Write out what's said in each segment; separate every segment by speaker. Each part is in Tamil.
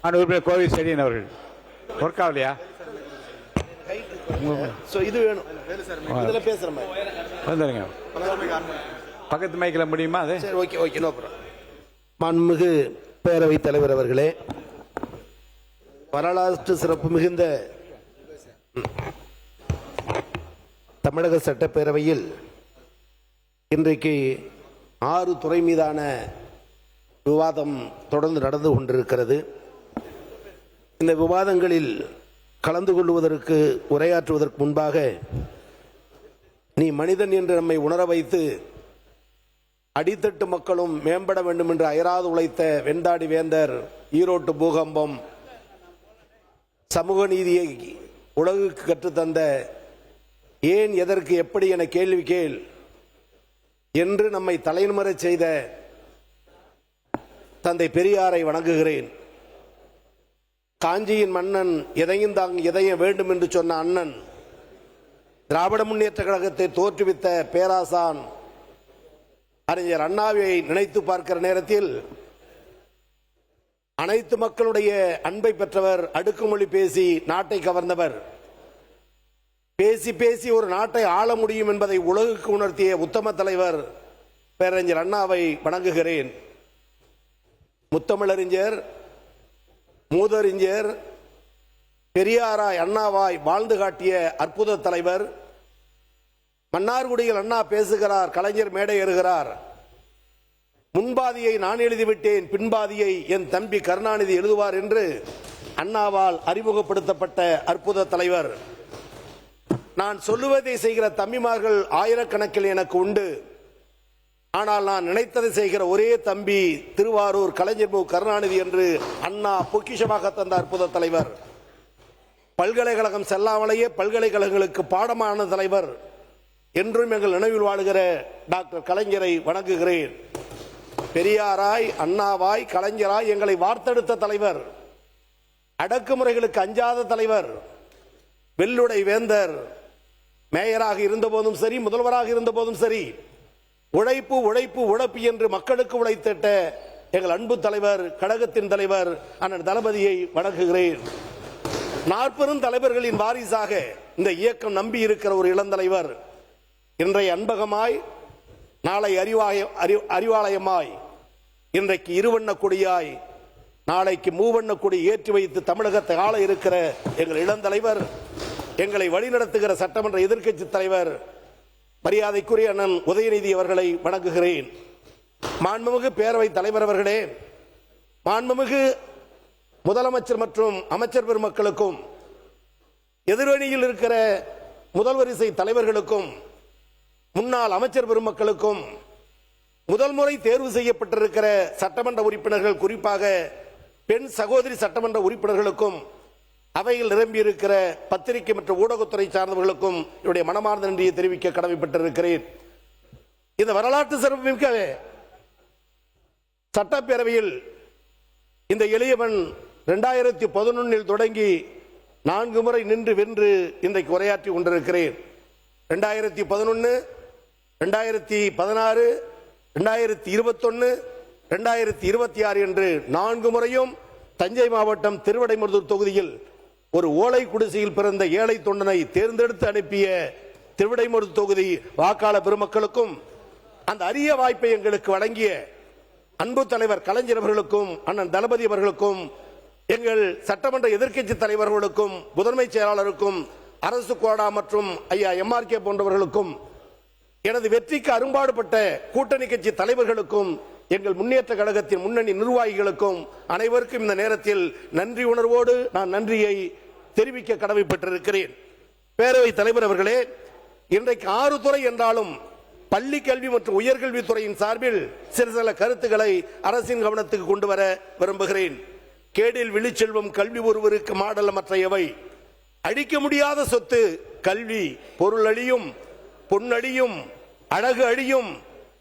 Speaker 1: உறுப்பினர் கோவை செடியன் அவர்கள் ஒர்க் ஆகலையா?
Speaker 2: இது வேணும்
Speaker 1: வந்துடுங்க. பக்கத்து மைக்கில் முடியுமா? அது
Speaker 2: சரி, ஓகே ஓகே, நோ ப்ராப்ளம். மாண்புமிகு பேரவைத் தலைவர் அவர்களே, வரலாற்று சிறப்பு மிகுந்த தமிழக சட்டப்பேரவையில் இன்றைக்கு 6 துறை மீதான விவாதம் தொடர்ந்து நடந்து கொண்டிருக்கிறது. இந்த விவாதங்களில் கலந்து கொள்வதற்கு உரையாற்றுவதற்கு முன்பாக நீ மனிதன் என்று நம்மை உணர வைத்து அடித்தட்டு மக்களும் மேம்பட வேண்டும் என்று அயராது உழைத்த வெண்தாடி வேந்தர், ஈரோட்டு பூகம்பம், சமூக நீதியை உலகுக்கு கற்றுத்தந்த ஏன் எதற்கு எப்படி என கேள்வி கேள் என்று நம்மை தலைமுறை செய்த தந்தை பெரியாரை வணங்குகிறேன். காஞ்சியின் மன்னன் எதையும் எதையும் வேண்டும் என்று சொன்ன அண்ணன், திராவிட முன்னேற்ற கழகத்தை தோற்றுவித்த பேராசான் அறிஞர் அண்ணாவை நினைத்து பார்க்கிற நேரத்தில் அனைத்து மக்களுடைய அன்பை பெற்றவர், அடுக்குமொழி பேசி நாட்டை கவர்ந்தவர், பேசி பேசி ஒரு நாட்டை ஆள முடியும் என்பதை உலகுக்கு உணர்த்திய உத்தம தலைவர் பேரறிஞர் அண்ணாவை வணங்குகிறேன். முத்தமிழறிஞர், மூதறிஞர், பெரியாராய் அண்ணாவாய் வாழ்ந்து காட்டிய அற்புத தலைவர். மன்னார்குடியில் அண்ணா பேசுகிறார், கலைஞர் மேடை ஏறுகிறார். முன்பாதியை நான் எழுதிவிட்டேன், பின்பாதியை என் தம்பி கருணாநிதி எழுதுவார் என்று அண்ணாவால் அறிமுகப்படுத்தப்பட்ட அற்புத தலைவர். நான் சொல்லுவதை செய்கிற தம்பிமார்கள் ஆயிரக்கணக்கில் எனக்கு உண்டு. ஆனால் நான் நினைத்ததை செய்கிற ஒரே தம்பி திருவாரூர் கலைஞர் கருணாநிதி என்று அண்ணா பொக்கிஷமாக தந்த அற்புத தலைவர். பல்கலைக்கழகம் செல்லாமலேயே பல்கலைக்கழகங்களுக்கு பாடமான தலைவர். என்றும் எங்கள் நினைவில் வாழுகிற டாக்டர் கலைஞரை வணங்குகிறேன். பெரியாராய், அண்ணாவாய், கலைஞராய் எங்களை வார்த்தெடுத்த தலைவர், அடக்குமுறைகளுக்கு அஞ்சாத தலைவர், வெள்ளுடை வேந்தர். மேயராக இருந்த போதும் சரி, முதல்வராக இருந்த போதும் சரி, உழைப்பு உழைப்பு உழைப்பு என்று மக்களுக்கு உழைத்திட்ட எங்கள் அன்பு தலைவர், கழகத்தின் தலைவர் அண்ணன் தளபதியை வணங்குகிறேன். 40 தலைவர்களின் வாரிசாக இந்த இயக்கம் நம்பி இருக்கிற ஒரு இளந்தலைவர். இன்றைய அன்பகமாய், நாளை அறிவாலயமாய், இன்றைக்கு இருவண்ண கொடியாய், நாளைக்கு மூவண்ண கொடி ஏற்றி வைத்து தமிழகத்தை ஆள இருக்கிற எங்கள் இளந்தலைவர், எங்களை வழிநடத்துகிற சட்டமன்ற எதிர்க்கட்சி தலைவர் மரியாதைக்குரிய அண்ணன் உதயநிதி அவர்களை வணங்குகிறேன். மாண்புமிகு பேரவைத் தலைவர் அவர்களே, மாண்புமிகு முதலமைச்சர் மற்றும் அமைச்சர் பெருமக்களுக்கும், எதிரணியில் இருக்கிற முதல் வரிசை தலைவர்களுக்கும், முன்னாள் அமைச்சர் பெருமக்களுக்கும், முதல் முறை தேர்வு செய்யப்பட்டிருக்கிற சட்டமன்ற உறுப்பினர்கள், குறிப்பாக பெண் சகோதரி சட்டமன்ற உறுப்பினர்களுக்கும், அவையில் நிரம்பியிருக்கிற பத்திரிகை மற்றும் ஊடகத்துறை சார்ந்தவர்களுக்கும் என்னுடைய மனமார்ந்த நன்றியை தெரிவிக்க கடமைப்பட்டிருக்கிறேன். இந்த வரலாற்று சிறப்புமிக்க சட்டப்பேரவையில் இந்த எளியவன் 2011 தொடங்கி 4 முறை நின்று வென்று இன்றைக்கு உரையாற்றி கொண்டிருக்கிறேன். 2011, 2016, 2021, 2026 என்று 4 முறையும் தஞ்சை மாவட்டம் திருவிடைமருதூர் தொகுதியில் ஒரு ஓலை குடிசையில் பிறந்த ஏழை தொண்டனை தேர்ந்தெடுத்து அனுப்பிய திருவிடைமருதூர் தொகுதி வாக்காளர் பெருமக்களுக்கும், அந்த அரிய வாய்ப்பை எங்களுக்கு வழங்கிய அன்பு தலைவர் கலைஞர் அவர்களுக்கும், அண்ணன் தளபதி அவர்களுக்கும், எங்கள் சட்டமன்ற எதிர்க்கட்சி தலைவர்களுக்கும், முதன்மை செயலாளருக்கும், அரசு கோடா மற்றும் ஐயா MRK போன்றவர்களுக்கும், எனது வெற்றிக்கு அரும்பாடுபட்ட கூட்டணி கட்சி தலைவர்களுக்கும், எங்கள் முன்னேற்ற கழகத்தின் முன்னணி நிர்வாகிகளுக்கும் அனைவருக்கும் இந்த நேரத்தில் நன்றி உணர்வோடு நான் நன்றியை தெரிவிக்க கடமைப்பட்டிருக்கிறேன். பேரவைத் தலைவர் அவர்களே, இன்றைக்கு 6 துறை என்றாலும் பள்ளி கல்வி மற்றும் உயர்கல்வித்துறையின் சார்பில் சில கருத்துக்களை அரசின் கவனத்துக்கு கொண்டு வர விரும்புகிறேன். கேடில் விழிச்செல்வம் கல்வி ஒருவருக்கு மாடல் மற்ற எவை, அழிக்க முடியாத சொத்து கல்வி, பொருள் அழியும், பொன்னழியும், அழகு அழியும்,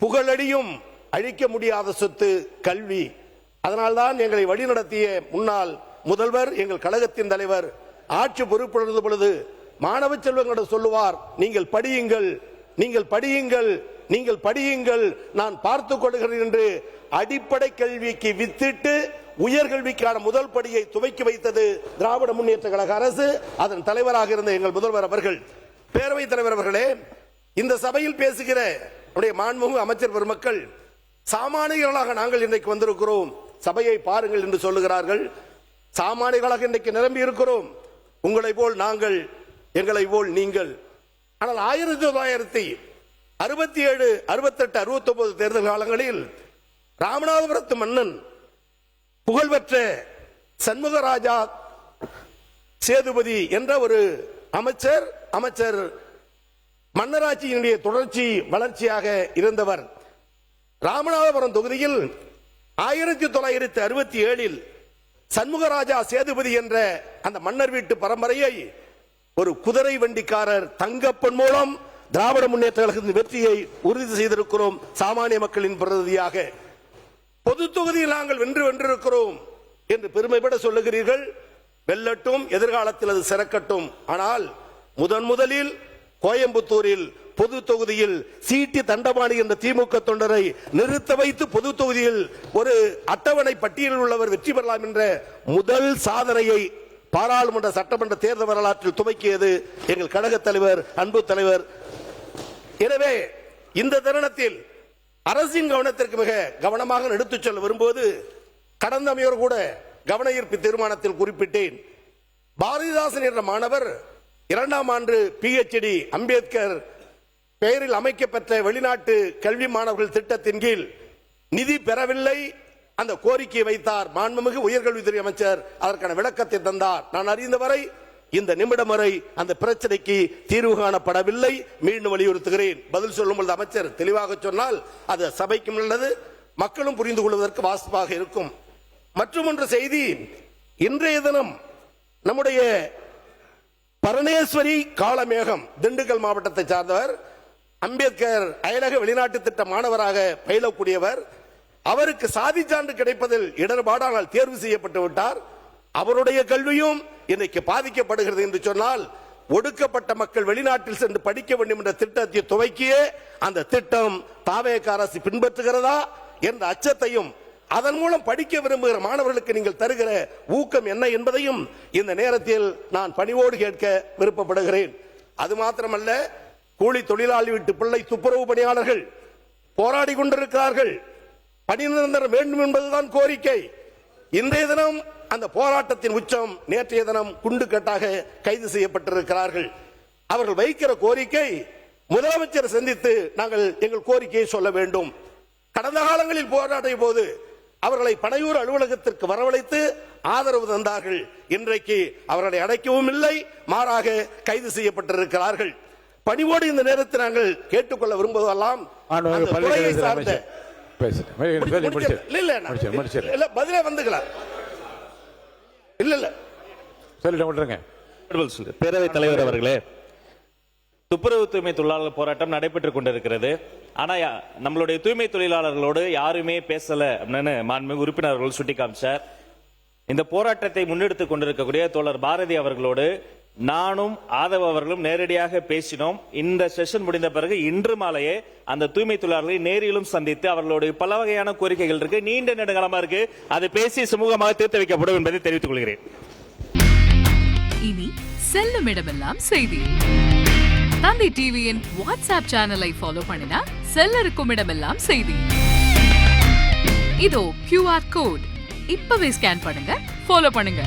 Speaker 2: புகழழியும், அழிக்க முடியாத சொத்து கல்வி. அதனால்தான் எங்களை வழிநடத்திய முன்னாள் முதல்வர், எங்கள் கழகத்தின் தலைவர் ஆட்சி பொறுப்பிருந்த பொழுது மாணவ செல்வங்களிடம் சொல்லுவார், நீங்கள் படியுங்கள், நீங்கள் படியுங்கள், நீங்கள் படியுங்கள், நான் பார்த்துக் கொள்கிறேன் என்று அடிப்படை கல்விக்கு வித்திட்டு உயர்கல்விக்கான முதல் படியை துவக்கி வைத்தது திராவிட முன்னேற்ற கழக அரசு, அதன் தலைவராக இருந்த எங்கள் முதல்வர் அவர்கள். பேரவைத் தலைவர் அவர்களே, இந்த சபையில் பேசுகிற நம்முடைய மாண்புமிகு அமைச்சர் பெருமக்கள் சாமானியர்களாக நாங்கள் இன்றைக்கு வந்திருக்கிறோம், சபையை பாருங்கள் என்று சொல்லுகிறார்கள். சாமானியர்களாக இன்றைக்கு நிரம்பி இருக்கிறோம். உங்களை போல் நாங்கள், எங்களை போல் நீங்கள். ஆனால் 1967, 68, 69 தேர்தல் காலங்களில் ராமநாதபுரத்து மன்னன் புகழ்பெற்ற சண்முகராஜா சேதுபதி என்ற ஒரு அமைச்சர் மன்னராட்சியினுடைய தொடர்ச்சி வளர்ச்சியாக இருந்தவர். ராமநாதபுரம் தொகுதியில் 1967 சண்முகராஜா சேதுபதி என்ற அந்த மன்னர் வீட்டு பரம்பரையை ஒரு குதிரை வண்டிக்காரர் தங்கப்பன் மூலம் திராவிட முன்னேற்ற கழகத்தின் வெற்றியை உறுதி செய்திருக்கிறோம். சாமானிய மக்களின் பிரதிநிதியாக பொது தொகுதியில் நாங்கள் வென்றிருக்கிறோம் என்று பெருமைப்பட சொல்லுகிறீர்கள். வெல்லட்டும், எதிர்காலத்தில் அது சிறக்கட்டும். ஆனால் முதலில் கோயம்புத்தூரில் பொது தொகுதியில் சீட்டி தண்டபாணி என்ற திமுக தொண்டரை நிறுத்த வைத்து பொது தொகுதியில் ஒரு அட்டவணை பட்டியலில் உள்ளவர் வெற்றி பெறலாம் என்ற முதல் சாதனையை பாராளுமன்ற சட்டமன்ற தேர்தல் வரலாற்றில் துவக்கியது எங்கள் கழக தலைவர், அன்பு தலைவர். எனவே இந்த தருணத்தில் அரசின் கவனத்திற்கு மிக கவனமாக எடுத்துச் செல்ல வரும்போது, கடந்த முறையோடு கூட கவன ஈர்ப்பு தீர்மானத்தில் குறிப்பிட்டேன். பாரதிதாசன் என்ற மாணவர் 2ஆம் ஆண்டு PhD அம்பேத்கர் பெயரில் அமைக்கப்பட்ட வெளிநாட்டு கல்வி மாணவர்கள் திட்டத்தின் கீழ் நிதி பெறவில்லை. அந்த கோரிக்கையை வைத்தார். மாண்புமிகு உயர்கல்வித்துறை அமைச்சர் அதற்கான விளக்கத்தை தந்தார். நான் அறிந்தவரை இந்த நிமிடம் வரை அந்த பிரச்சனைக்கு தீர்வு காணப்படவில்லை. மீண்டும் வலியுறுத்துகிறேன். பதில் சொல்லும் பொழுது அமைச்சர் தெளிவாக சொன்னால் அது சபைக்கும் நல்லது, மக்களும் புரிந்து கொள்வதற்கு வாசிப்பாக இருக்கும். மற்றும் ஒன்று செய்தி, இன்றைய தினம் நம்முடைய பரமேஸ்வரி காளமேகம் திண்டுக்கல் மாவட்டத்தை சார்ந்தவர், அம்பேத்கர் அயலக வெளிநாட்டு திட்ட மாணவராக பயிலக்கூடியவர். அவருக்கு சாதி சான்று கிடைப்பதில் இடர்பாடானால் தேர்வு செய்யப்பட்டு விட்டார். அவருடைய கல்வியும் இன்னைக்கு பாதிக்கப்படுகிறது என்று சொன்னால், ஒடுக்கப்பட்ட மக்கள் வெளிநாட்டில் சென்று படிக்க வேண்டும் என்ற திட்டத்தை துவக்கிய அந்த திட்டம் தாவேக அரசு பின்பற்றுகிறதா என்ற அச்சத்தையும், அதன் மூலம் படிக்க விரும்புகிற மாணவர்களுக்கு நீங்கள் தருகிற ஊக்கம் என்ன என்பதையும் இந்த நேரத்தில் நான் பணிவோடு கேட்க விருப்பப்படுகிறேன். அது மாத்திரமல்ல, கூலி தொழிலாளி வீட்டு பிள்ளை துப்புரவு பணியாளர்கள் போராடி கொண்டிருக்கிறார்கள். பணி நிரந்தரம் வேண்டும் என்பதுதான் கோரிக்கை. இன்றைய தினம் அந்த போராட்டத்தின் உச்சம். நேற்றைய தினம் குண்டுக்கட்டாக கைது செய்யப்பட்டிருக்கிறார்கள். அவர்கள் வைக்கிற கோரிக்கை, முதலமைச்சர் சந்தித்து நாங்கள் எங்கள் கோரிக்கையை சொல்ல வேண்டும். கடந்த காலங்களில் போராடிய போது அவர்களை பனையூர் அலுவலகத்திற்கு வரவழைத்து ஆதரவு தந்தார்கள். இன்றைக்கு அவர்களை அடைக்கவும் இல்லை, மாறாக கைது செய்யப்பட்டிருக்கிறார்கள். பணிவோடு இந்த நேரத்தில் நாங்கள் கேட்டுக்கொள்ள விரும்புவதெல்லாம் பதிலே வந்துக்கலாம்.
Speaker 3: பேரவைத் தலைவர் அவர்களே, துப்புரவு தூய்மை தொழிலாளர் போராட்டம் நடைபெற்றுக் கொண்டிருக்கிறது. ஆனா நம்மளுடைய தூய்மை தொழிலாளர்களோடு யாருமே பேசல அப்படின்னு மாண்புமிகு உறுப்பினர்கள் சுட்டிக்காமிச்சார். இந்த போராட்டத்தை முன்னெடுத்துக் கொண்டிருக்கக்கூடிய தோழர் பாரதி அவர்களோடு நானும் ஆதவ அவர்களும் நேரடியாக பேசினோம். இந்த செஷன் முடிந்த பிறகு இன்று மாலையே அந்த தூய்மை தொழிலாளர்களை நேரிலும் சந்தித்து அவர்களுடைய பல வகையான கோரிக்கைகள் இருக்கு, நீண்ட நெடுங்காலமா இருக்கு, அது பேசி சுமூகமாக தீர்த்து வைக்கப்படும் என்பதை தெரிவித்துக் கொள்கிறேன்.
Speaker 4: இனி செல்லும் இடமெல்லாம் செய்தி. தந்தி டிவியின் வாட்ஸ்அப் சேனலை ஃபாலோ பண்ணினா செல்லருக்கும் இடமெல்லாம் செய்தி. இதோ QR கோட், இப்பவே ஸ்கேன் பண்ணுங்க, ஃபாலோ பண்ணுங்க.